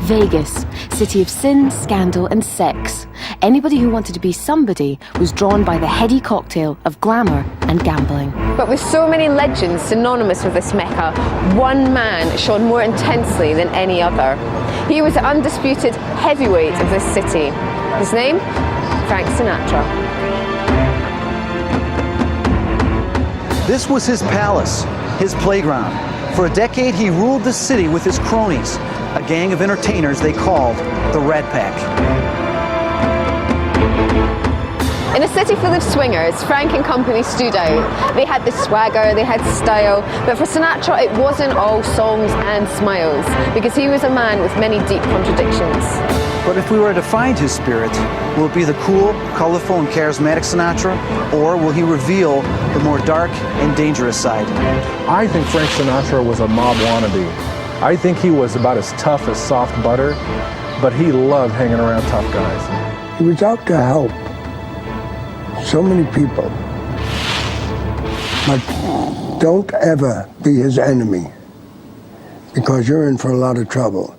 Vegas, city of sin, scandal and sex. Anybody who wanted to be somebody was drawn by the heady cocktail of glamour and gambling. But with so many legends synonymous with this Mecca, one man shone more intensely than any other. He was the undisputed heavyweight of this city. His name? Frank Sinatra. This was his palace, his playground. For a decade, he ruled the city with his cronies, a gang of entertainers they called the Rat Pack. In a city full of swingers, Frank and company stood out. They had the swagger, they had style, but for Sinatra it wasn't all songs and smiles, because he was a man with many deep contradictions. But if we were to find his spirit, will it be the cool, colorful, and charismatic Sinatra, or will he reveal the more dark and dangerous side? I think Frank Sinatra was a mob wannabe. I think he was about as tough as soft butter, but he loved hanging around tough guys. He was out to help so many people, but don't ever be his enemy, because you're in for a lot of trouble.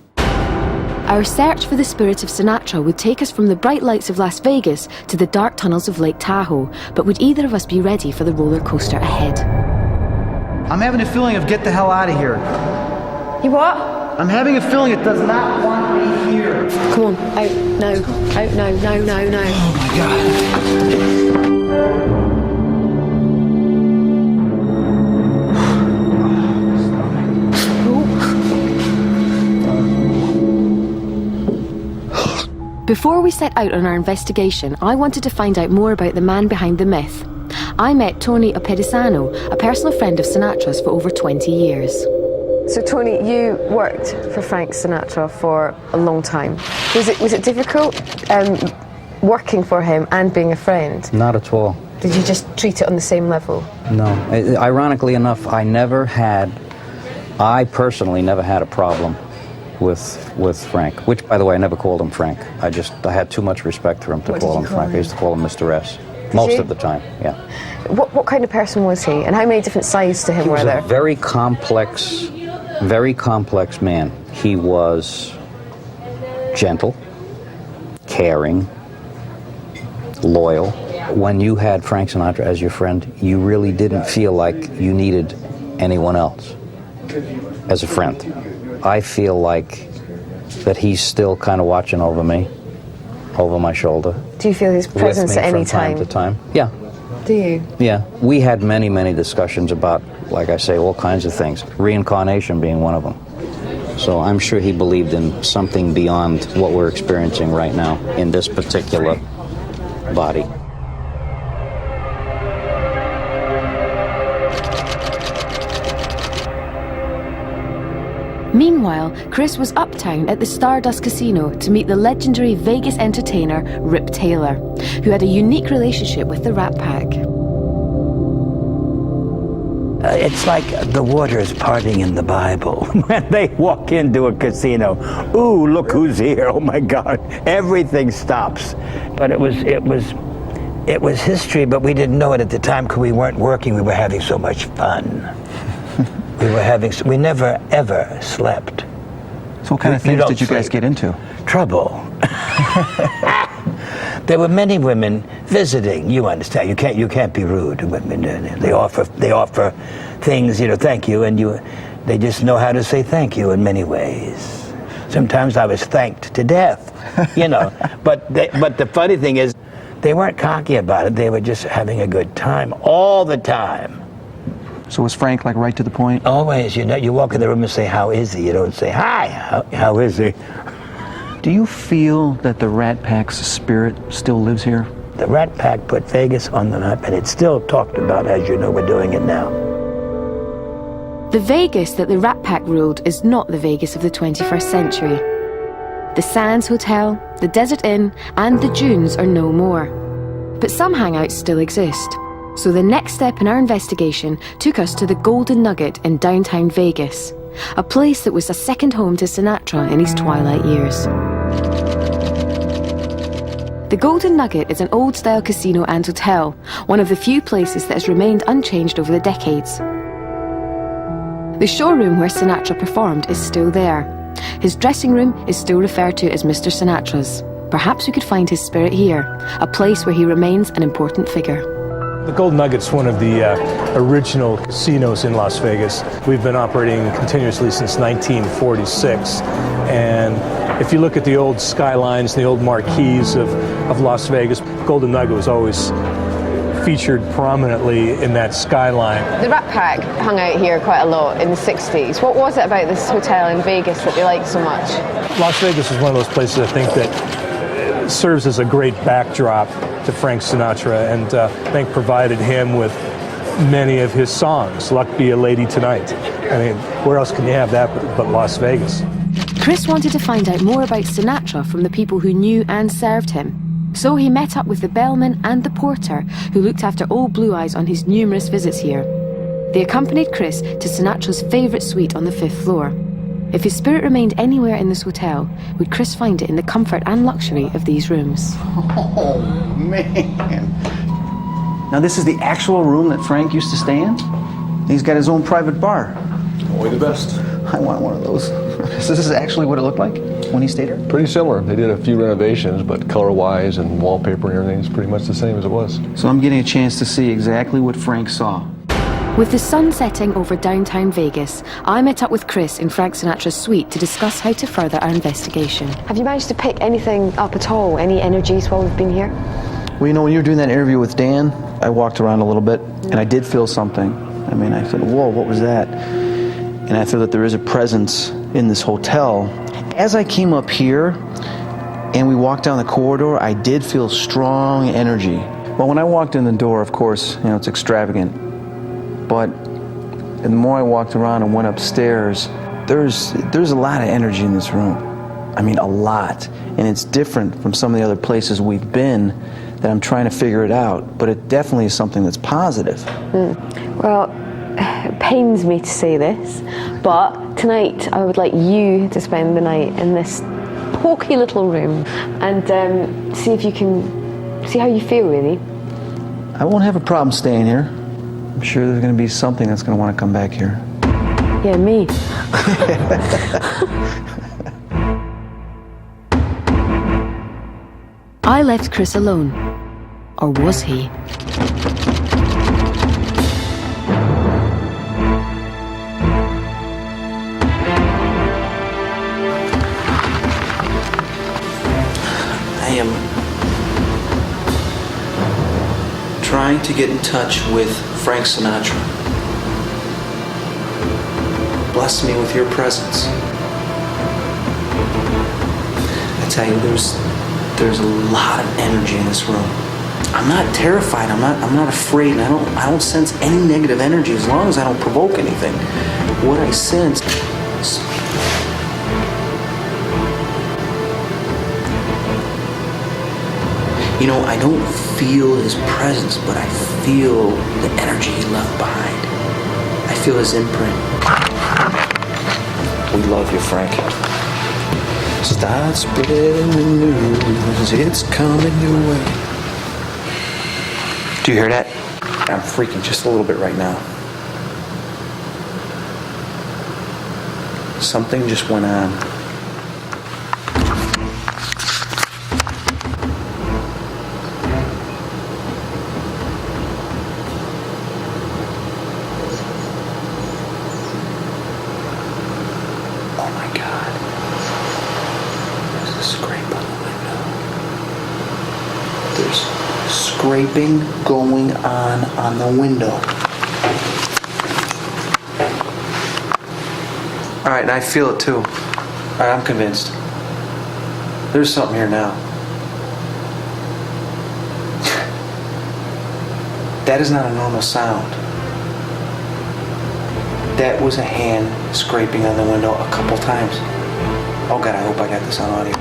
Our search for the spirit of Sinatra would take us from the bright lights of Las Vegas to the dark tunnels of Lake Tahoe, but would either of us be ready for the roller coaster ahead? I'm having a feeling of get the hell out of here. You what? I'm having a feeling it does not want me here. Come on, out, no, no, no, no. Oh my God. Before we set out on our investigation, I wanted to find out more about the man behind the myth. I met Tony Apedisano, a personal friend of Sinatra's for over 20 years. So Tony, you worked for Frank Sinatra for a long time. Was it difficult working for him and being a friend? Not at all. Did you just treat it on the same level? No. Ironically enough, I personally never had a problem with Frank, which, by the way, I never called him Frank. I had too much respect for him to call him Frank. I used to call him Mr. S. Most of the time, yeah. What kind of person was he, and how many different sides to him were there? He was a very complex man. He was gentle, caring, loyal. When you had Frank Sinatra as your friend, you really didn't feel like you needed anyone else as a friend. I feel like that he's still kind of watching over me, over my shoulder. Do you feel his presence at any time? From time to time, yeah. Do you? Yeah. We had many, many discussions about, like I say, all kinds of things, reincarnation being one of them. So I'm sure he believed in something beyond what we're experiencing right now in this particular body. Meanwhile, Chris was uptown at the Stardust Casino to meet the legendary Vegas entertainer Rip Taylor, who had a unique relationship with the Rat Pack. It's like the waters parting in the Bible. When they walk into a casino, ooh, look who's here, oh my God, everything stops. But it was history, but we didn't know it at the time because we weren't working, we were having so much fun. We never, ever slept. So what kind of things did you guys get into? Trouble. There were many women visiting. You understand? You can't be rude to women. They offer things. Thank you, and they just know how to say thank you in many ways. Sometimes I was thanked to death. But the funny thing is, they weren't cocky about it. They were just having a good time all the time. So was Frank like right to the point? Always. You walk in the room and say, "How is he?" You don't say, "Hi, how is he?" Do you feel that the Rat Pack's spirit still lives here? The Rat Pack put Vegas on the map, and it's still talked about. As you know, we're doing it now. The Vegas that the Rat Pack ruled is not the Vegas of the 21st century. The Sands Hotel, the Desert Inn, and the Dunes are no more. But some hangouts still exist. So the next step in our investigation took us to the Golden Nugget in downtown Vegas, a place that was a second home to Sinatra in his twilight years. The Golden Nugget is an old-style casino and hotel, one of the few places that has remained unchanged over the decades. The showroom where Sinatra performed is still there. his dressing room is still referred to as Mr. Sinatra's. Perhaps we could find his spirit here, a place where he remains an important figure. The Gold Nugget's one of the original casinos in Las Vegas. We've been operating continuously since 1946. And if you look at the old skylines, the old marquees of Las Vegas, Golden Nugget was always featured prominently in that skyline. The Rat Pack hung out here quite a lot in the 60s. What was it about this hotel in Vegas that they liked so much? Las Vegas is one of those places I think that serves as a great backdrop to Frank Sinatra, and I think provided him with many of his songs. Luck Be a Lady Tonight. I mean, where else can you have that but Las Vegas? Chris wanted to find out more about Sinatra from the people who knew and served him. So he met up with the bellman and the porter who looked after old Blue Eyes on his numerous visits here. They accompanied Chris to Sinatra's favourite suite on the 5th floor. If his spirit remained anywhere in this hotel, would Chris find it in the comfort and luxury of these rooms? Oh, man. Now, this is the actual room that Frank used to stay in? He's got his own private bar. Only the best. I want one of those. So this is actually what it looked like when he stayed here? Pretty similar. They did a few renovations, but color-wise and wallpaper and everything is pretty much the same as it was. So I'm getting a chance to see exactly what Frank saw. With the sun setting over downtown Vegas, I met up with Chris in Frank Sinatra's suite to discuss how to further our investigation. Have you managed to pick anything up at all? Any energies while we've been here? Well, you know, when you were doing that interview with Dan, I walked around a little bit, and I did feel something. I mean, I said, whoa, what was that? And I feel that there is a presence in this hotel. As I came up here, and we walked down the corridor, I did feel strong energy. Well, when I walked in the door, of course, you know, it's extravagant. But the more I walked around and went upstairs, there's a lot of energy in this room. I mean, a lot. And it's different from some of the other places we've been that I'm trying to figure it out. But it definitely is something that's positive. Well, it pains me to say this, but tonight I would like you to spend the night in this poky little room and see if you can, see how you feel, really. I won't have a problem staying here. I'm sure there's going to be something that's going to want to come back here. Yeah, me. I left Chris alone. Or was he? I am trying to get in touch with Frank Sinatra. Bless me with your presence. I tell you, there's a lot of energy in this room. I'm not terrified. I'm not afraid. And I don't sense any negative energy as long as I don't provoke anything. What I sense is you know, I don't feel his presence, but I feel the energy he left behind. I feel his imprint. We love you, Frank. Start spreading the news, it's coming your way. Do you hear that? I'm freaking just a little bit right now. Something just went on. Oh my God. There's a scrape on the window. There's scraping going on the window. All right, and I feel it too. All right, I'm convinced. There's something here now. That is not a normal sound. That was a hand scraping on the window a couple times. Oh God, I hope I got this on audio.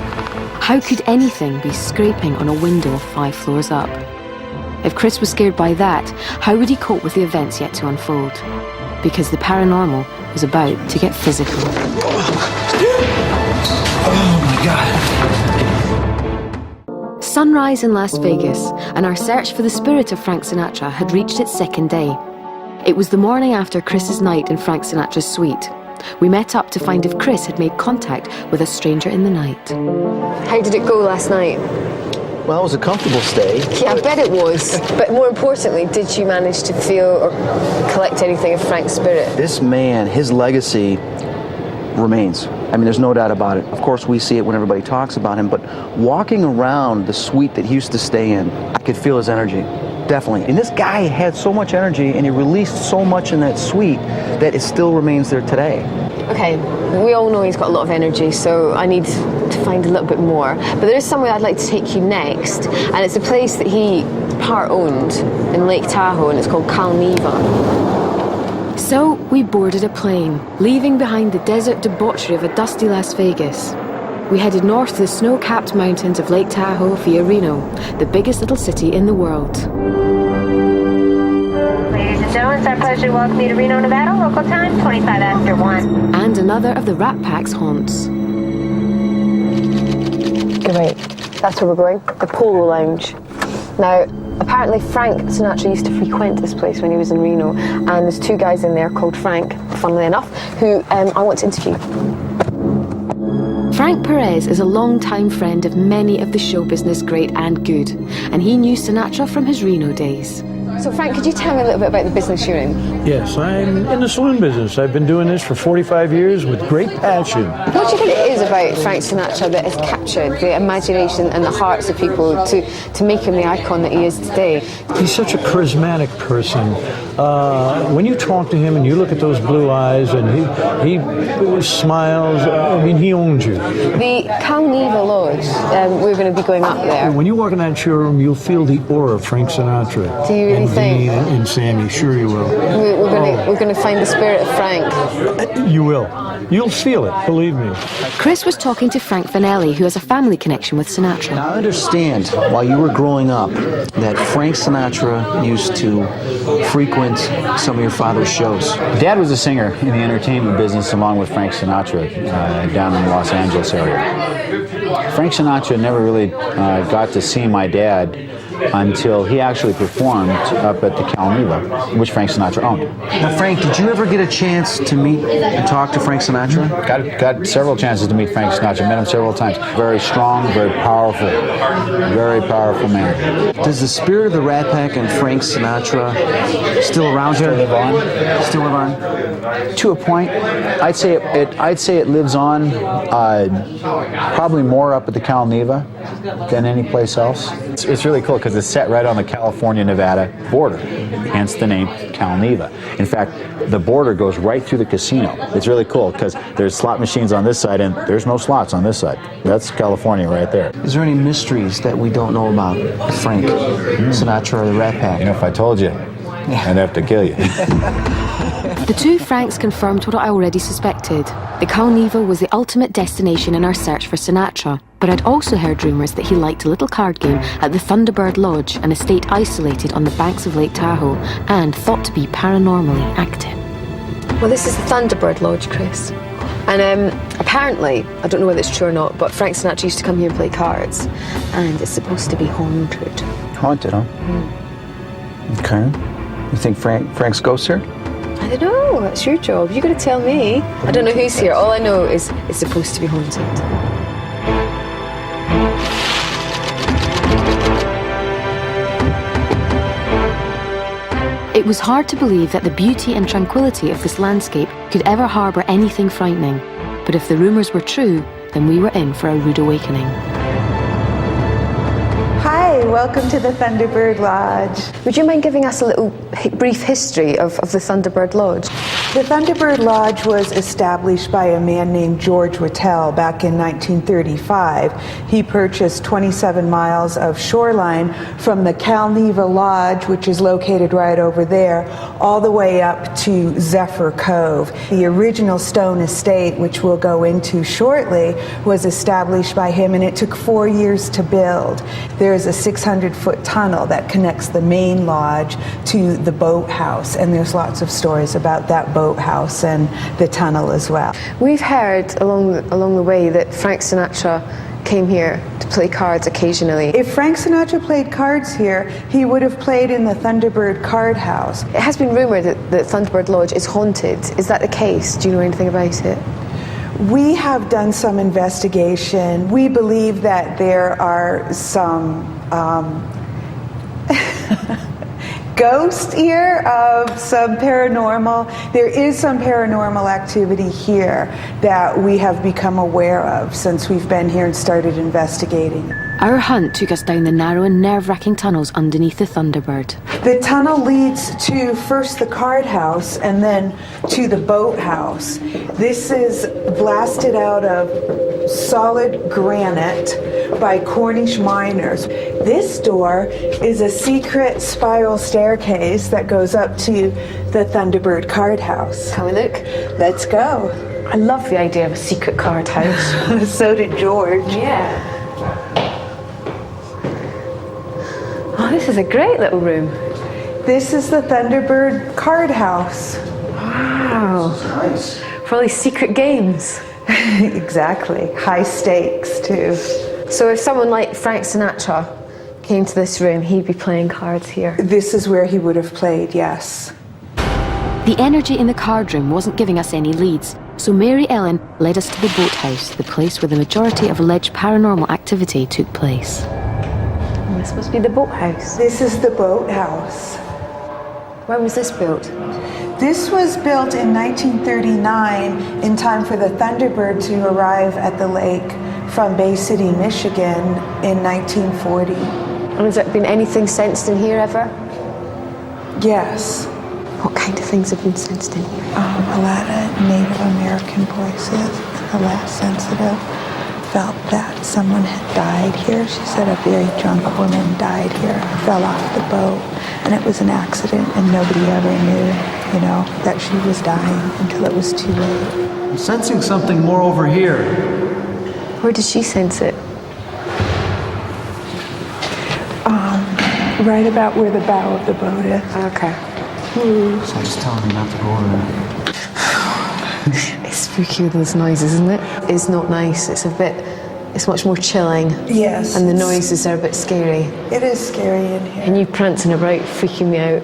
How could anything be scraping on a window 5 floors up? If Chris was scared by that, how would he cope with the events yet to unfold? Because the paranormal was about to get physical. Oh my God. Sunrise in Las Vegas, and our search for the spirit of Frank Sinatra had reached its second day. It was the morning after Chris's night in Frank Sinatra's suite. We met up to find if Chris had made contact with a stranger in the night. How did it go last night? Well, it was a comfortable stay. Yeah, I bet it was. But more importantly, did you manage to feel or collect anything of Frank's spirit? This man, his legacy remains. I mean, there's no doubt about it. Of course, we see it when everybody talks about him, but walking around the suite that he used to stay in, I could feel his energy. Definitely. And this guy had so much energy and he released so much in that suite that it still remains there today. Okay, we all know he's got a lot of energy, so I need to find a little bit more. But there is somewhere I'd like to take you next, and it's a place that he part-owned in Lake Tahoe, and it's called Calneva. So we boarded a plane, leaving behind the desert debauchery of a dusty Las Vegas. We headed north to the snow-capped mountains of Lake Tahoe via Reno, the biggest little city in the world. Ladies and gentlemen, it's our pleasure to welcome you to Reno, Nevada. Local time, 25 after 1. And another of the Rat Pack's haunts. Great, that's where we're going, the Polo Lounge. Now, apparently Frank Sinatra used to frequent this place when he was in Reno, and there's two guys in there called Frank, funnily enough, who I want to interview. Frank Perez is a long-time friend of many of the show business great and good, and he knew Sinatra from his Reno days. So Frank, could you tell me a little bit about the business you're in? Yes, I'm in the saloon business. I've been doing this for 45 years with great passion. What do you think it is about Frank Sinatra that has captured the imagination and the hearts of people to make him the icon that he is today? He's such a charismatic person. When you talk to him and you look at those blue eyes and he smiles, I mean, he owns you. The Calneva Lodge, we're going to be going up there. When you walk in that showroom, you'll feel the aura of Frank Sinatra. Do you really and think? Dean and Sammy, sure you will. We're going to find the spirit of Frank. You will. You'll feel it, believe me. Chris was talking to Frank Vanelli, who has a family connection with Sinatra. Now, I understand, while you were growing up, that Frank Sinatra used to frequent some of your father's shows. Dad was a singer in the entertainment business along with Frank Sinatra down in the Los Angeles area. Frank Sinatra never really got to see my dad until he actually performed up at the Calneva, which Frank Sinatra owned. Now, Frank, did you ever get a chance to meet and talk to Frank Sinatra? Got several chances to meet Frank Sinatra. Met him several times. Very strong, very powerful man. Does the spirit of the Rat Pack and Frank Sinatra still around here? Still live on? To a point, I'd say it lives on probably more up at the Calneva than any place else. It's really cool because it's set right on the California-Nevada border, hence the name Calneva. In fact, the border goes right through the casino. It's really cool because there's slot machines on this side and there's no slots on this side. That's California right there. Is there any mysteries that we don't know about Frank Sinatra or the Rat Pack? You know, if I told you, I'd have to kill you. The two Franks confirmed what I already suspected. The Calneva was the ultimate destination in our search for Sinatra, but I'd also heard rumours that he liked a little card game at the Thunderbird Lodge, an estate isolated on the banks of Lake Tahoe and thought to be paranormally active. Well, this is the Thunderbird Lodge, Chris. And apparently, I don't know whether it's true or not, but Frank Sinatra used to come here and play cards, and it's supposed to be haunted. Haunted, huh? Okay. You think Frank's ghost here? I don't know, that's your job. You gotta tell me. I don't know who's here. All I know is it's supposed to be haunted. It was hard to believe that the beauty and tranquility of this landscape could ever harbour anything frightening. But if the rumours were true, then we were in for a rude awakening. Hi, welcome to the Thunderbird Lodge. Would you mind giving us a little brief history of the Thunderbird Lodge? The Thunderbird Lodge was established by a man named George Whittle back in 1935. He purchased 27 miles of shoreline from the Calneva Lodge, which is located right over there, all the way up to Zephyr Cove. The original stone estate, which we'll go into shortly, was established by him, and it took 4 years to build. There's a 600-foot tunnel that connects the main lodge to the boathouse, and there's lots of stories about that boathouse and the tunnel as well. We've heard along the way that Frank Sinatra came here to play cards occasionally. If Frank Sinatra played cards here, he would have played in the Thunderbird card house. It has been rumoured that the Thunderbird Lodge is haunted. Is that the case? Do you know anything about it? We have done some investigation. We believe that there are some ghosts here of some paranormal. There is some paranormal activity here that we have become aware of since we've been here and started investigating. Our hunt took us down the narrow and nerve-wracking tunnels underneath the Thunderbird. The tunnel leads to first the card house and then to the boat house. This is blasted out of solid granite by Cornish miners. This door is a secret spiral staircase that goes up to the Thunderbird card house. Can we look? Let's go. I love the idea of a secret card house. So did George. Yeah. Oh, this is a great little room. This is the Thunderbird card house. Wow. Nice. For all these secret games. Exactly. High stakes, too. So if someone like Frank Sinatra came to this room, he'd be playing cards here. This is where he would have played, yes. The energy in the card room wasn't giving us any leads, so Mary Ellen led us to the boathouse, the place where the majority of alleged paranormal activity took place. And this must be the boathouse. This is the boathouse. When was this built? This was built in 1939 in time for the Thunderbird to arrive at the lake from Bay City, Michigan in 1940. And has there been anything sensed in here ever? Yes. What kind of things have been sensed in here? A lot of Native American voices. The last sensitive felt that someone had died here. She said a very drunk woman died here, fell off the boat, and it was an accident, and nobody ever knew, that she was dying until it was too late. I'm sensing something more over here. Where did she sense it? Right about where the bow of the boat is. Okay. So just telling me not to go over there. It's spooky with those noises, isn't it? It's not nice. It's much more chilling. Yes. And the noises are a bit scary. It is scary in here. And you prancing about, freaking me out.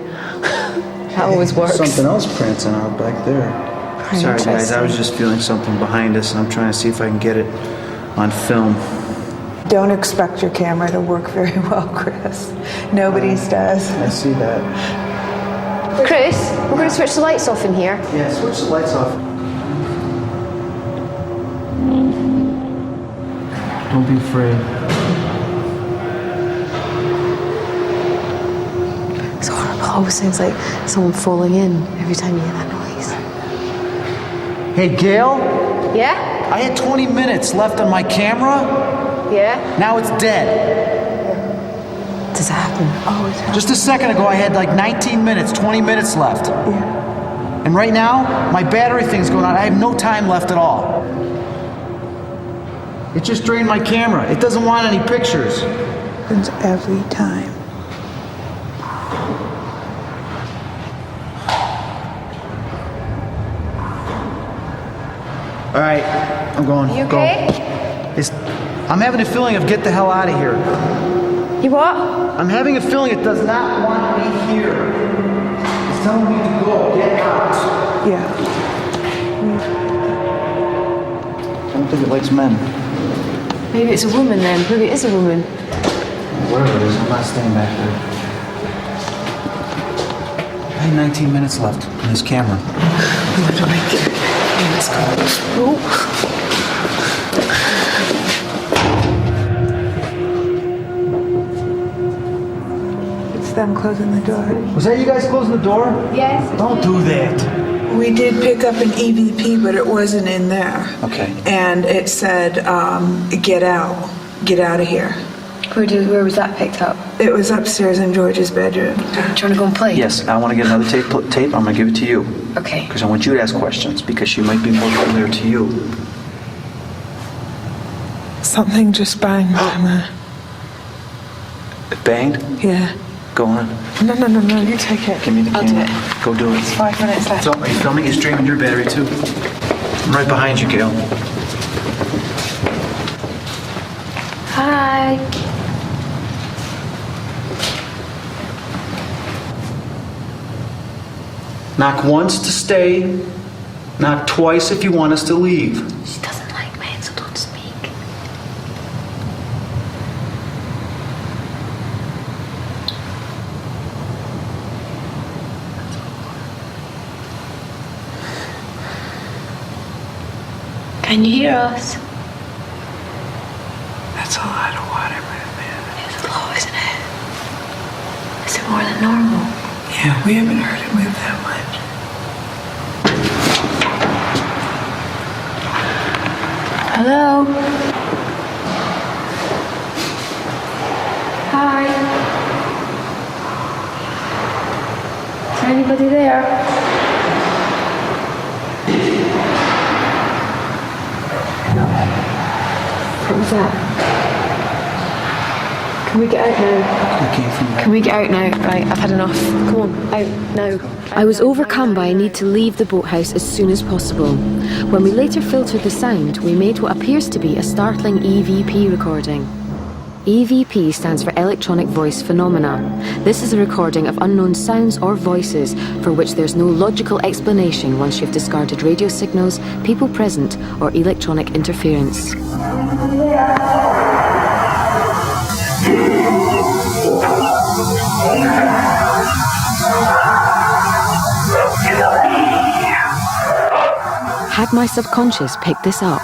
That always works. Something else prancing out back there. Very Sorry guys, I interesting. was just feeling something behind us and I'm trying to see if I can get it on film. Don't expect your camera to work very well, Chris. Nobody's does. I see that. Chris, we're going to switch the lights off in here. Yeah, switch the lights off. Don't be afraid. It's horrible. It always sounds like someone falling in every time you hear that noise. Hey, Gail? Yeah? I had 20 minutes left on my camera. Yeah? Now it's dead. Does that happen? Oh, it's happening. Just a second ago, I had like 19 minutes, 20 minutes left. Yeah. And right now, my battery thing's going on. I have no time left at all. It just drained my camera. It doesn't want any pictures. Happens every time. All right, I'm going. You okay? I'm having a feeling of get the hell out of here. You what? I'm having a feeling it does not want me here. It's telling me to go. Get out. Yeah. I don't think it likes men. Maybe it's a woman then. Maybe it is a woman. Whatever it is, I'm not staying back there. I had 19 minutes left on this camera. Let's go. Oh. It's them closing the door. Was that you guys closing the door? Yes. Don't do that. We did pick up an EVP, but it wasn't in there. Okay. And it said, get out. Get out of here. Where was that picked up? It was upstairs in George's bedroom. Do you want to go and play? Yes, I want to get another tape. I'm going to give it to you. Okay. Because I want you to ask questions, because she might be more familiar to you. Something just banged. It banged? Yeah. Go on. No, you take it. Give me the I'll camera. do it. Go do it. It's 5 minutes left. So, are you filming? It's draining your battery too. I'm right behind you, Gail. Bye. Knock once to stay, knock twice if you want us to leave. She doesn't like men, so don't speak. Can you hear us? That's a lot of water, man. It's low, isn't it? Is it more than normal? Yeah, we haven't heard it move that much. Hello? Hi? Is there anybody there? What was that? Can we get out now? Can we get out now? Right, I've had enough. Come on, out now. I was overcome by a need to leave the boathouse as soon as possible. When we later filtered the sound, we made what appears to be a startling EVP recording. EVP stands for Electronic Voice Phenomena. This is a recording of unknown sounds or voices for which there's no logical explanation once you've discarded radio signals, people present, or electronic interference. Had my subconscious picked this up?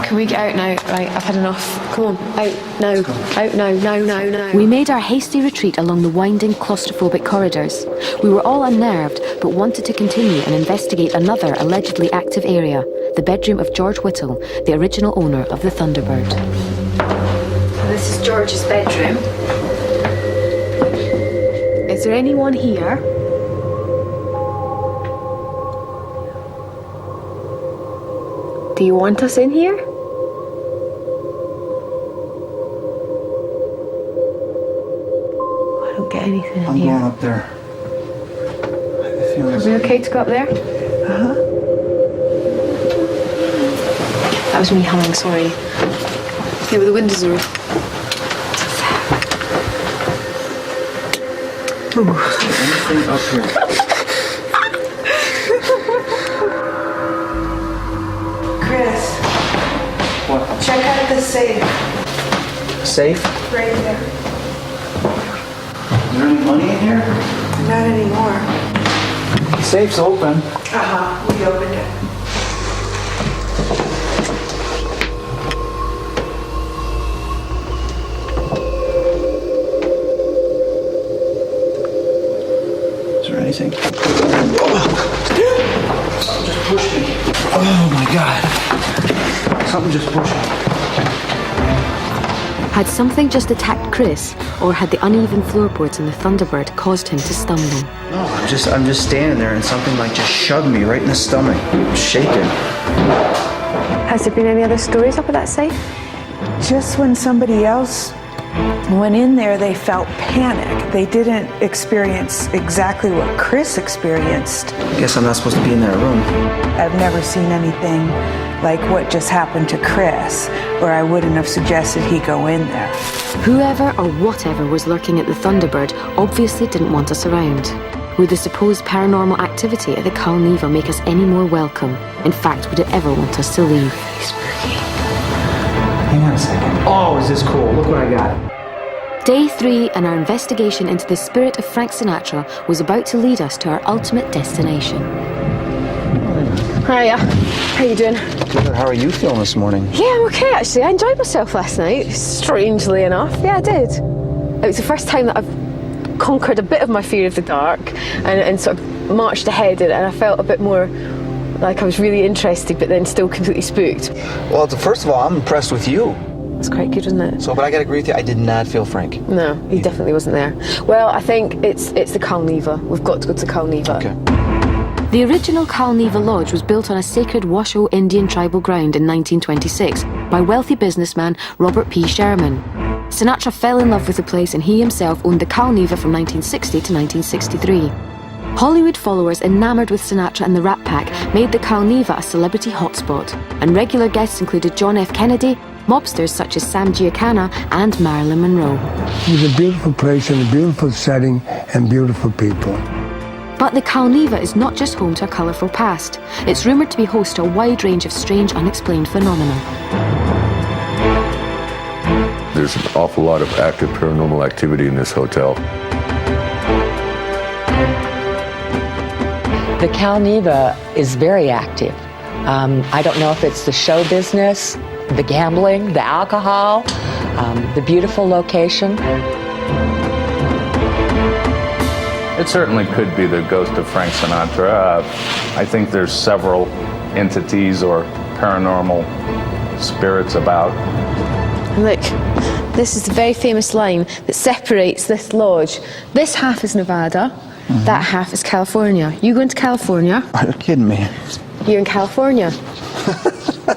Can we get out now? Right, I've had enough. Come on, out now. Out now, now. We made our hasty retreat along the winding, claustrophobic corridors. We were all unnerved, but wanted to continue and investigate another allegedly active area, the bedroom of George Whittle, the original owner of the Thunderbird. So this is George's bedroom. Is there anyone here? Do you want us in here? I don't get anything in here. I'm going up there. Are we okay to go up there? Uh-huh. That was me humming, sorry. Yeah, but the windows are... Anything up here? Chris, What? check out the safe. Safe? Right there. Is there any money in here? Not anymore. Safe's open. Uh-huh, we opened it. Is there anything? Something just pushed me. Oh my God. Something just pushed me. Had something just attacked Chris, or had the uneven floorboards in the Thunderbird caused him to stumble? No, I'm just standing there and something like just shoved me right in the stomach. I'm shaking. Has there been any other stories up at that safe? Just when somebody else went in there, they felt panic. They didn't experience exactly what Chris experienced. I guess I'm not supposed to be in that room. I've never seen anything like what just happened to Chris, or I wouldn't have suggested he go in there. Whoever or whatever was lurking at the Thunderbird obviously didn't want us around. Would the supposed paranormal activity at the Calneva make us any more welcome? In fact, would it ever want us to leave? Spooky. Hang on a second. Oh, is this cool? Look what I got. Day 3 and our investigation into the spirit of Frank Sinatra was about to lead us to our ultimate destination. Hiya. How you doing? Good. How are you feeling this morning? Yeah, I'm okay actually. I enjoyed myself last night, strangely enough. Yeah, I did. It was the first time that I've conquered a bit of my fear of the dark and sort of marched ahead and I felt a bit more like I was really interested but then still completely spooked. Well, first of all, I'm impressed with you. It's quite good, isn't it? So, but I gotta agree with you, I did not feel Frank. No, he definitely wasn't there. Well, I think it's the Calneva. We've got to go to Calneva. Okay. The original Calneva Lodge was built on a sacred Washoe Indian tribal ground in 1926 by wealthy businessman Robert P. Sherman. Sinatra fell in love with the place and he himself owned the Calneva from 1960 to 1963. Hollywood followers enamored with Sinatra and the Rat Pack made the Calneva a celebrity hotspot, and regular guests included John F. Kennedy, mobsters such as Sam Giancana and Marilyn Monroe. It was a beautiful place and a beautiful setting and beautiful people. But the Calneva is not just home to a colourful past. It's rumoured to be host to a wide range of strange, unexplained phenomena. There's an awful lot of active paranormal activity in this hotel. The Calneva is very active. I don't know if it's the show business, the gambling, the alcohol, the beautiful location. It certainly could be the ghost of Frank Sinatra. I think there's several entities or paranormal spirits about. Look, this is the very famous line that separates this lodge. This half is Nevada, that half is California. You going to California? Are you kidding me? You're in California.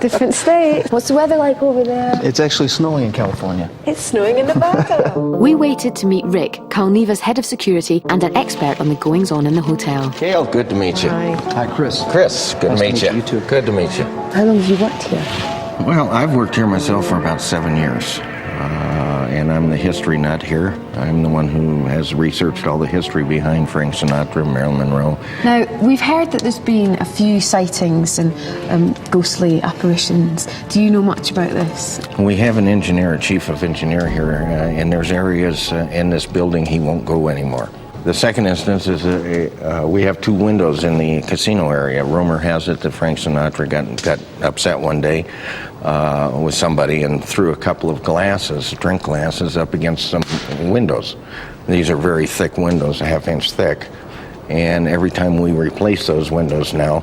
Different state. What's the weather like over there? It's actually snowing in California. It's snowing in Nevada. We waited to meet Rick, Calneva's head of security and an expert on the goings-on in the hotel. Gail, good to meet you. Hi. Hi, Chris. Chris, good to meet you. You too. Good to meet you. How long have you worked here? Well, I've worked here myself for about 7 years. And I'm the history nut here. I'm the one who has researched all the history behind Frank Sinatra and Marilyn Monroe. Now, we've heard that there's been a few sightings and ghostly apparitions. Do you know much about this? We have an engineer, a chief of engineer here, and there's areas in this building he won't go anymore. The second instance is we have 2 windows in the casino area. Rumor has it that Frank Sinatra got upset one day with somebody and threw a couple of glasses, drink glasses, up against some windows. These are very thick windows, a half-inch thick. And every time we replace those windows now,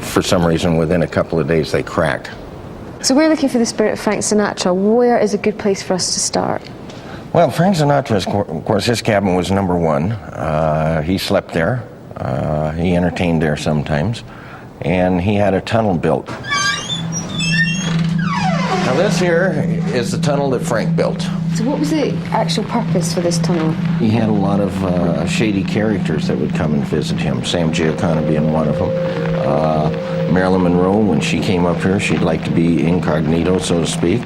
for some reason, within a couple of days, they crack. So we're looking for the spirit of Frank Sinatra. Where is a good place for us to start? Well, Frank Sinatra's, of course, his cabin was number 1. He slept there. He entertained there sometimes. And he had a tunnel built. Now this here is the tunnel that Frank built. So what was the actual purpose for this tunnel? He had a lot of shady characters that would come and visit him, Sam Giancana being one of them. Marilyn Monroe, when she came up here, she'd like to be incognito, so to speak.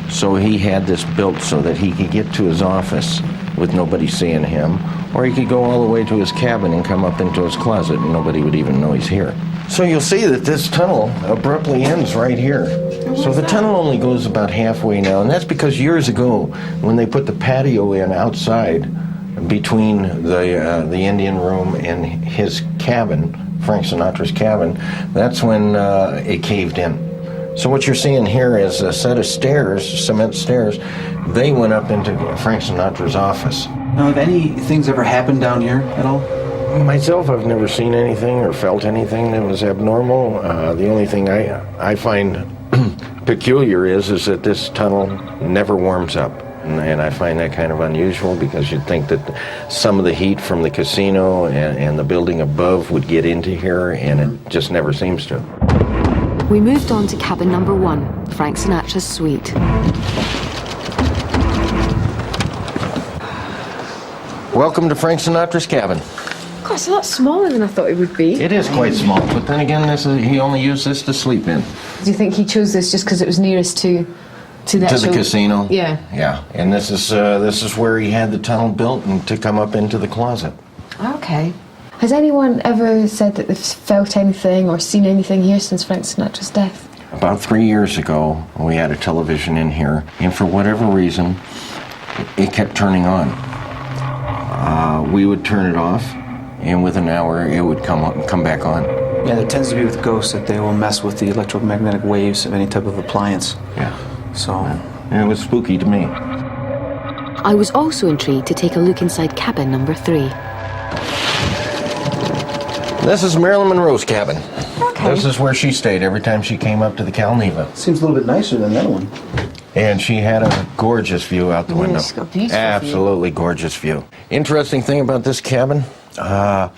So he had this built so that he could get to his office with nobody seeing him, or he could go all the way to his cabin and come up into his closet and nobody would even know he's here. So you'll see that this tunnel abruptly ends right here. So the tunnel only goes about halfway now, and that's because years ago, when they put the patio in outside between the Indian room and his cabin, Frank Sinatra's cabin, that's when it caved in. So what you're seeing here is a set of stairs, cement stairs. They went up into Frank Sinatra's office. Now, have any things ever happened down here at all? Myself, I've never seen anything or felt anything that was abnormal. The only thing I find peculiar is that this tunnel never warms up. And I find that kind of unusual because you'd think that some of the heat from the casino and the building above would get into here, and it just never seems to. We moved on to cabin number 1, Frank Sinatra's suite. Welcome to Frank Sinatra's cabin. God, it's a lot smaller than I thought it would be. It is quite small, but then again, he only used this to sleep in. Do you think he chose this just because it was nearest to the casino? Yeah. Yeah, and this is where he had the tunnel built and to come up into the closet. Okay. Has anyone ever said that they've felt anything or seen anything here since Frank Sinatra's death? About 3 years ago, we had a television in here, and for whatever reason, it kept turning on. We would turn it off, and within an hour, it would come back on. Yeah, there tends to be with ghosts that they will mess with the electromagnetic waves of any type of appliance. Yeah. So... And it was spooky to me. I was also intrigued to take a look inside cabin number 3. This is Marilyn Monroe's cabin. Okay. This is where she stayed every time she came up to the Calneva. Seems a little bit nicer than that one. And she had a gorgeous view out the window. She's got a beautiful Absolutely gorgeous view. Interesting thing about this cabin, Marilyn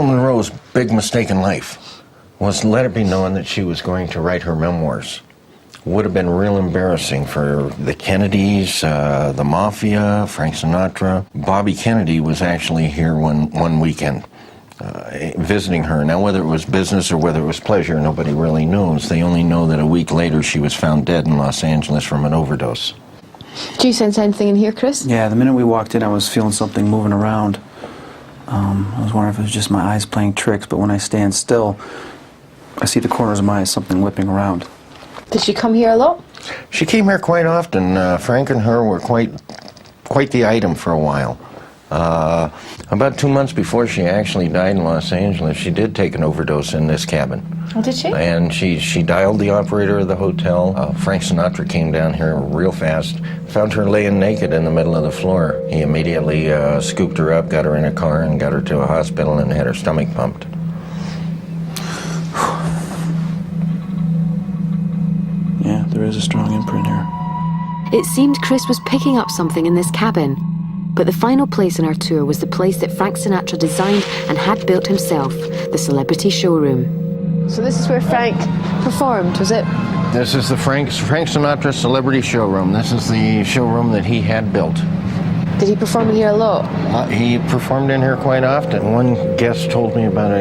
Monroe's big mistake in life was let it be known that she was going to write her memoirs would have been real embarrassing for the Kennedys, the Mafia, Frank Sinatra. Bobby Kennedy was actually here one weekend visiting her. Now, whether it was business or whether it was pleasure, nobody really knows. They only know that a week later she was found dead in Los Angeles from an overdose. Do you sense anything in here, Chris? Yeah, the minute we walked in, I was feeling something moving around. I was wondering if it was just my eyes playing tricks, but when I stand still, I see the corners of my eyes, something whipping around. Did she come here a lot? She came here quite often. Frank and her were quite the item for a while. About 2 months before she actually died in Los Angeles, she did take an overdose in this cabin. Oh, did she? And she dialed the operator of the hotel. Frank Sinatra came down here real fast, found her laying naked in the middle of the floor. He immediately scooped her up, got her in a car, and got her to a hospital and had her stomach pumped. Yeah, there is a strong imprint here. It seemed Chris was picking up something in this cabin. But the final place in our tour was the place that Frank Sinatra designed and had built himself, the Celebrity Showroom. So this is where Frank performed, was it? This is the Frank Sinatra Celebrity Showroom. This is the showroom that he had built. Did he perform in here a lot? He performed in here quite often. One guest told me about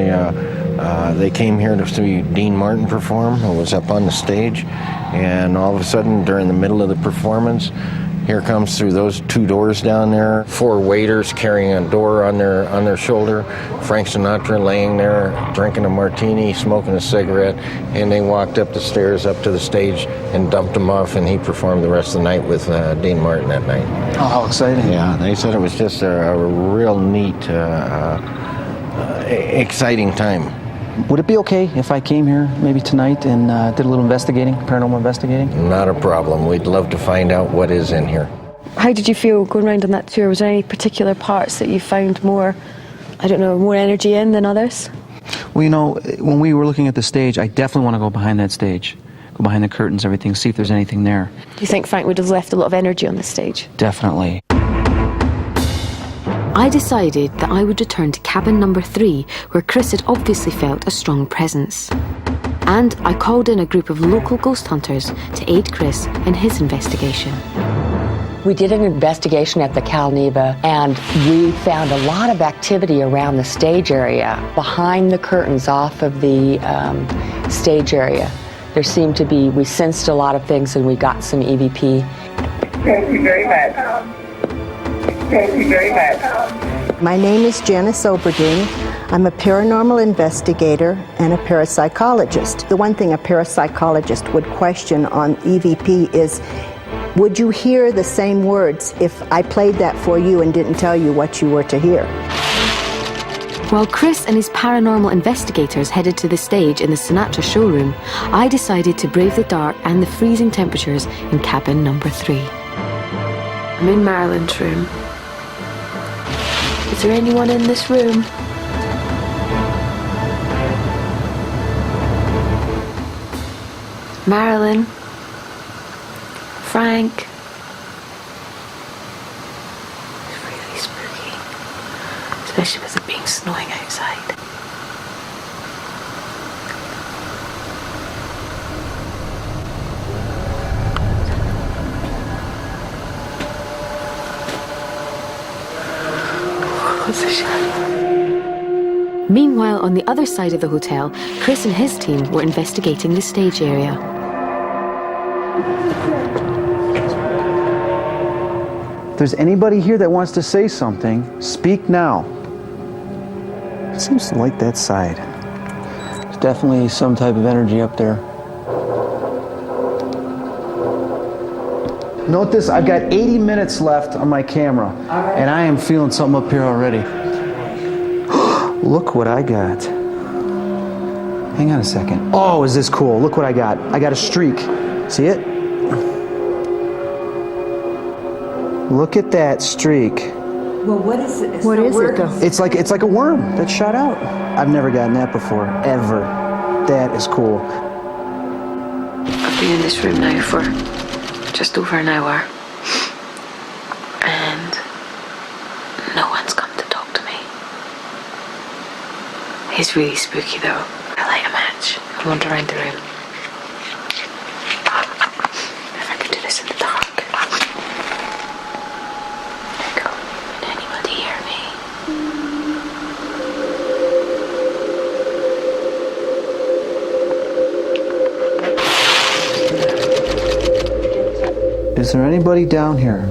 they came here to see Dean Martin perform, who was up on the stage, and all of a sudden, during the middle of the performance, here comes through those two doors down there, 4 waiters carrying a door on their shoulder, Frank Sinatra laying there, drinking a martini, smoking a cigarette, and they walked up the stairs up to the stage and dumped him off, and he performed the rest of the night with Dean Martin that night. Oh, how exciting. Yeah, they said it was just a real neat, exciting time. Would it be okay if I came here maybe tonight and did a little investigating, paranormal investigating? Not a problem. We'd love to find out what is in here. How did you feel going around on that tour? Was there any particular parts that you found more, I don't know, more energy in than others? Well, you know, when we were looking at the stage, I definitely want to go behind that stage. Go behind the curtains, everything, see if there's anything there. Do you think Frank would have left a lot of energy on the stage? Definitely. I decided that I would return to cabin number 3, where Chris had obviously felt a strong presence. And I called in a group of local ghost hunters to aid Chris in his investigation. We did an investigation at the Cal Neva, and we found a lot of activity around the stage area, behind the curtains off of the stage area. There seemed to be, we sensed a lot of things, and we got some EVP. Thank you very much. Thank you very much. My name is Janice Oberding. I'm a paranormal investigator and a parapsychologist. The one thing a parapsychologist would question on EVP is, would you hear the same words if I played that for you and didn't tell you what you were to hear? While Chris and his paranormal investigators headed to the stage in the Sinatra showroom, I decided to brave the dark and the freezing temperatures in cabin number 3. I'm in Marilyn's room. Is there anyone in this room? Marilyn? Frank? It's really spooky, especially with it being snowing outside. Meanwhile, on the other side of the hotel, Chris and his team were investigating the stage area. If there's anybody here that wants to say something, speak now. It seems to like that side. There's definitely some type of energy up there. Note this, I've got 80 minutes left on my camera, and I am feeling something up here already. Look what I got. Hang on a second. Oh, is this cool? Look what I got. I got a streak. See it? Look at that streak. Well, what is it? What is it, though? It's like a worm that shot out. I've never gotten that before, ever. That is cool. I've been in this room now for just over an hour, and no one's come to talk to me. It's really spooky though. I light a match and wander around the room. Is there anybody down here?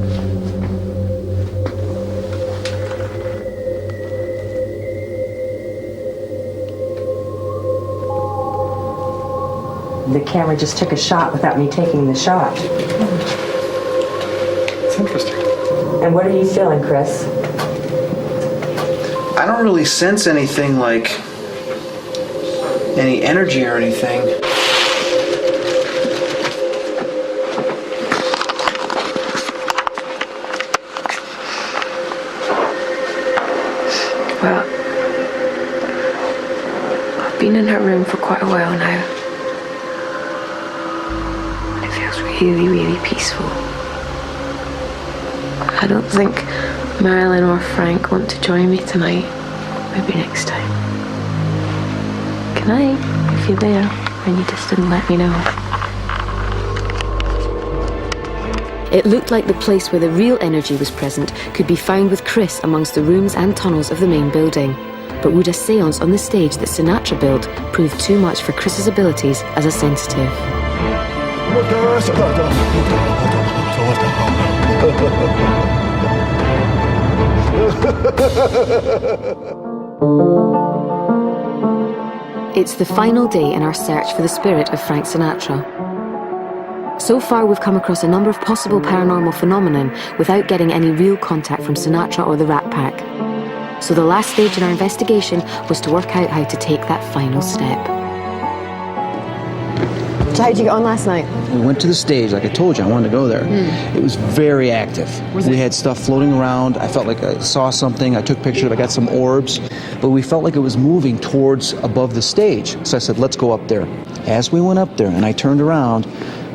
The camera just took a shot without me taking the shot. It's interesting. And what are you feeling, Chris? I don't really sense anything like any energy or anything. Well, I've been in her room for quite a while now. And it feels really, really peaceful. I don't think Marilyn or Frank want to join me tonight. Maybe next time. Good night, if you're there and you just didn't let me know. It looked like the place where the real energy was present could be found with Chris amongst the rooms and tunnels of the main building. But would a séance on the stage that Sinatra built prove too much for Chris's abilities as a sensitive? It's the final day in our search for the spirit of Frank Sinatra. So far, we've come across a number of possible paranormal phenomenon without getting any real contact from Sinatra or the Rat Pack. So the last stage in our investigation was to work out how to take that final step. So how did you get on last night? We went to the stage, like I told you, I wanted to go there. It was very active. We had stuff floating around. I felt like I saw something. I took pictures. I got some orbs. But we felt like it was moving towards above the stage. So I said, let's go up there. As we went up there and I turned around,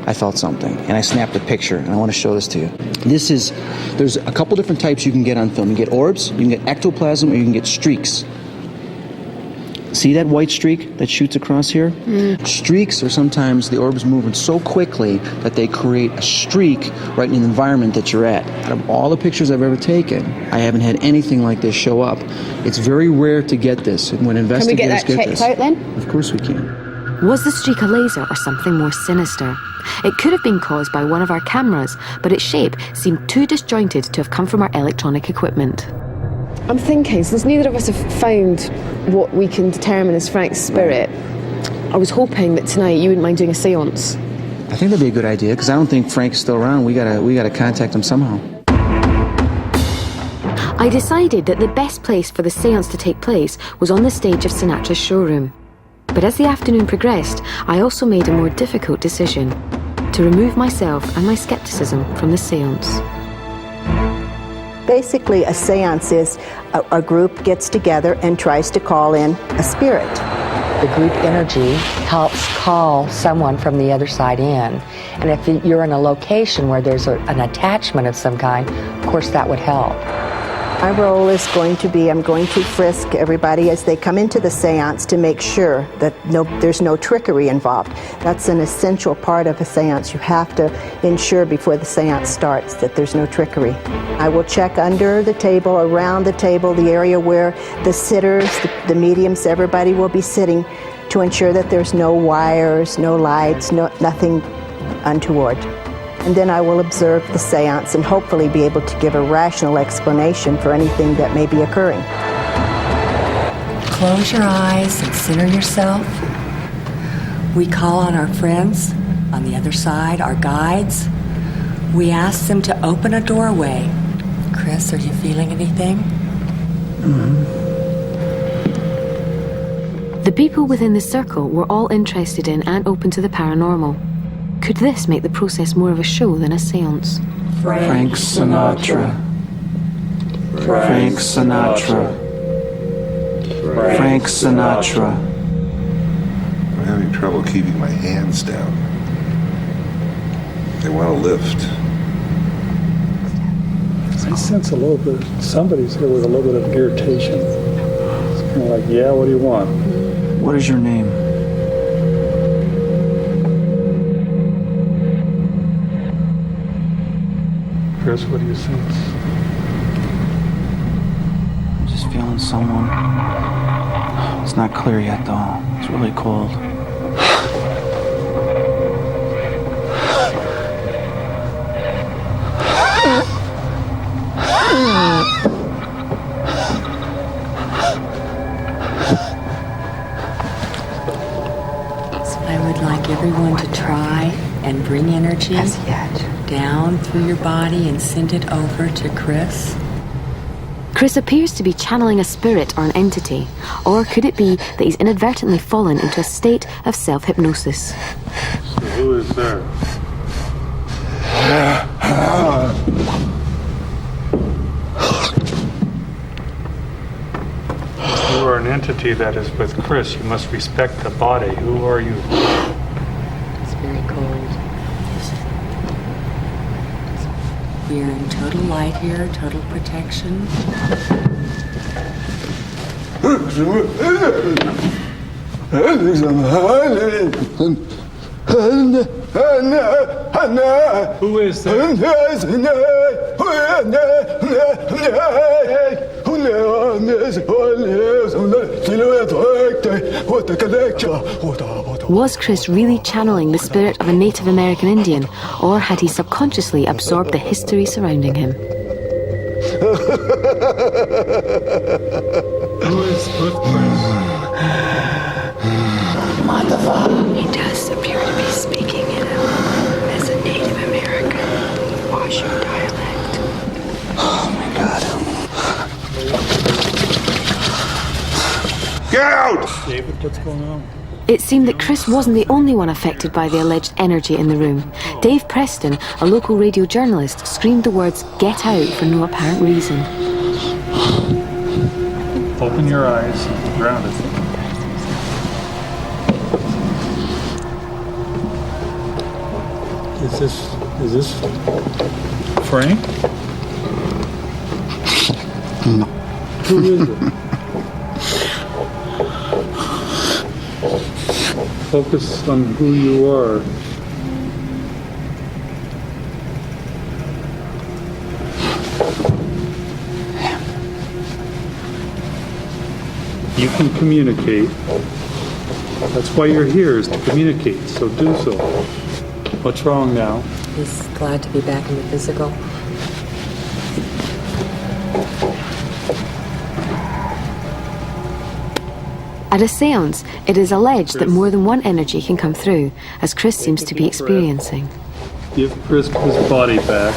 I felt something. And I snapped a picture. And I want to show this to you. There's a couple different types you can get on film. You can get orbs, you can get ectoplasm, or you can get streaks. See that white streak that shoots across here? Streaks are sometimes the orbs moving so quickly that they create a streak right in the environment that you're at. Out of all the pictures I've ever taken, I haven't had anything like this show up. It's very rare to get this. And when investigators Can we get that checked out then? Of course we can. Was the streak a laser or something more sinister? It could have been caused by one of our cameras, but its shape seemed too disjointed to have come from our electronic equipment. I'm thinking, since neither of us have found what we can determine as Frank's spirit, I was hoping that tonight you wouldn't mind doing a séance. I think that'd be a good idea, because I don't think Frank's still around. We gotta contact him somehow. I decided that the best place for the séance to take place was on the stage of Sinatra's showroom. But as the afternoon progressed, I also made a more difficult decision: to remove myself and my skepticism from the séance. Basically, a seance is a group gets together and tries to call in a spirit. The group energy helps call someone from the other side in. And if you're in a location where there's an attachment of some kind, of course that would help. My role is going to be, I'm going to frisk everybody as they come into the seance to make sure that there's no trickery involved. That's an essential part of a seance. You have to ensure before the seance starts that there's no trickery. I will check under the table, around the table, the area where the sitters, the mediums, everybody will be sitting, to ensure that there's no wires, no lights, nothing untoward. And then I will observe the seance and hopefully be able to give a rational explanation for anything that may be occurring. Close your eyes and center yourself. We call on our friends on the other side, our guides. We ask them to open a doorway. Chris, are you feeling anything? The people within the circle were all interested in and open to the paranormal. Could this make the process more of a show than a séance? Frank Sinatra. Frank Sinatra. Frank Sinatra. I'm having trouble keeping my hands down. They want to lift. I sense a little bit, somebody's here with a little bit of irritation. It's kind of like, yeah, what do you want? What is your name? Chris, what do you sense? I'm just feeling someone. It's not clear yet, though. It's really cold. I would like everyone to try and bring energy down through your body and send it over to Chris. Chris appears to be channeling a spirit or an entity, or could it be that he's inadvertently fallen into a state of self-hypnosis? So who is there? You are an entity that is with Chris. You must respect the body. Who are you? It's very cold. We are in total light here, total protection. Who is that? Was Chris really channeling the spirit of a Native American Indian, or had he subconsciously absorbed the history surrounding him? Who is with Chris? He does appear to be speaking in as a Native American Washoe dialect. Oh my God. Get out! David, what's going on? It seemed that Chris wasn't the only one affected by the alleged energy in the room. Dave Preston, a local radio journalist, screamed the words "get out" for no apparent reason. Open your eyes. Grounded. Is this Frank? No. Who is it? Focus on who you are. You can communicate. That's why you're here, is to communicate, so do so. What's wrong now? He's glad to be back in the physical. At a séance, it is alleged that more than one energy can come through, as Chris seems to be experiencing. Give Chris his body back.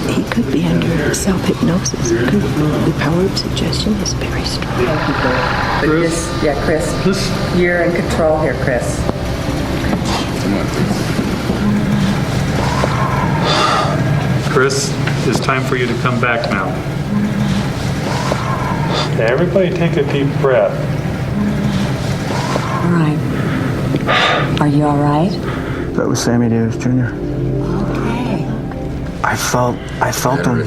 He could be under self-hypnosis. The power of suggestion is very strong. Chris, you're in control here, Chris. Chris, it's time for you to come back now. Okay, everybody take a deep breath. All right. Are you all right? That was Sammy Davis Jr. Okay. I felt him.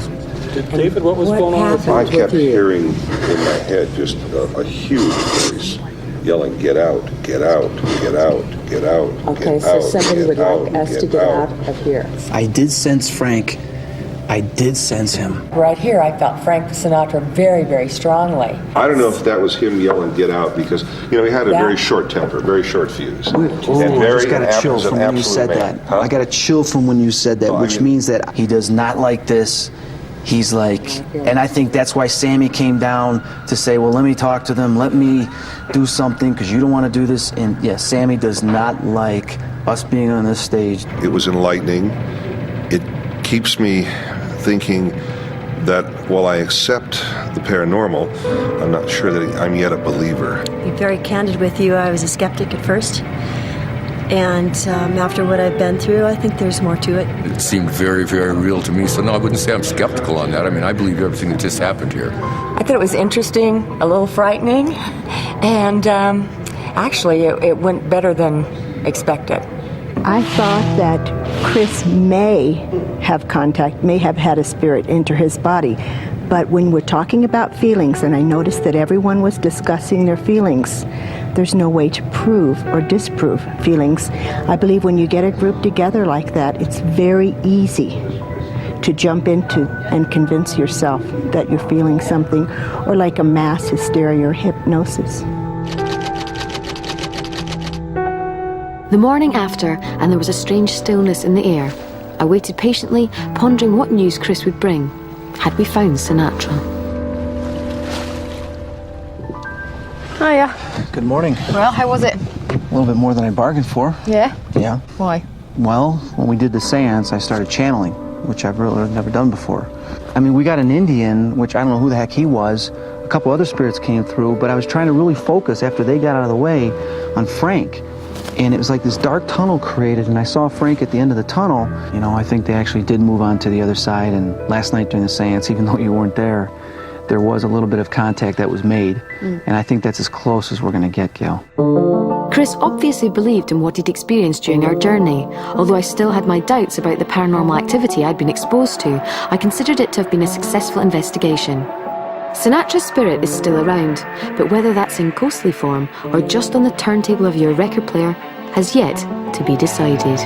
David, what was going on with you? I kept hearing in my head just a huge voice yelling, "Get out, get out, get out, get out." Okay, get so out, somebody get would out, like us to get out of here. I did sense Frank. I did sense him. Right here, I felt Frank Sinatra very, very strongly. I don't know if that was him yelling, "Get out," because, you know, he had a very short temper, very short fuse. I just got a chill from when you said that. I got a chill from when you said that, which means that he does not like this. He's like, and I think that's why Sammy came down to say, well, let me talk to them, let me do something, because you don't want to do this. And yeah, Sammy does not like us being on this stage. It was enlightening. It keeps me thinking that while I accept the paranormal, I'm not sure that I'm yet a believer. To be very candid with you, I was a skeptic at first. And after what I've been through, I think there's more to it. It seemed very, very real to me. So no, I wouldn't say I'm skeptical on that. I mean, I believe everything that just happened here. I thought it was interesting, a little frightening, and actually it went better than expected. I thought that Chris may have contact, may have had a spirit enter his body. But when we're talking about feelings, and I noticed that everyone was discussing their feelings, there's no way to prove or disprove feelings. I believe when you get a group together like that, it's very easy to jump into and convince yourself that you're feeling something, or like a mass hysteria or hypnosis. The morning after, and there was a strange stillness in the air. I waited patiently, pondering what news Chris would bring. had we found Sinatra. Hiya. Good morning. Well, how was it? A little bit more than I bargained for. Yeah? Yeah. Why? Well, when we did the seance, I started channeling, which I've really never done before. I mean, we got an Indian, which I don't know who the heck he was. A couple other spirits came through, but I was trying to really focus after they got out of the way on Frank. And it was like this dark tunnel created, and I saw Frank at the end of the tunnel. You know, I think they actually did move on to the other side, and last night during the seance, even though you weren't there was a little bit of contact that was made. And I think that's as close as we're going to get, Gail. Chris obviously believed in what he'd experienced during our journey. Although I still had my doubts about the paranormal activity I'd been exposed to, I considered it to have been a successful investigation. Sinatra's spirit is still around, but whether that's in ghostly form or just on the turntable of your record player has yet to be decided.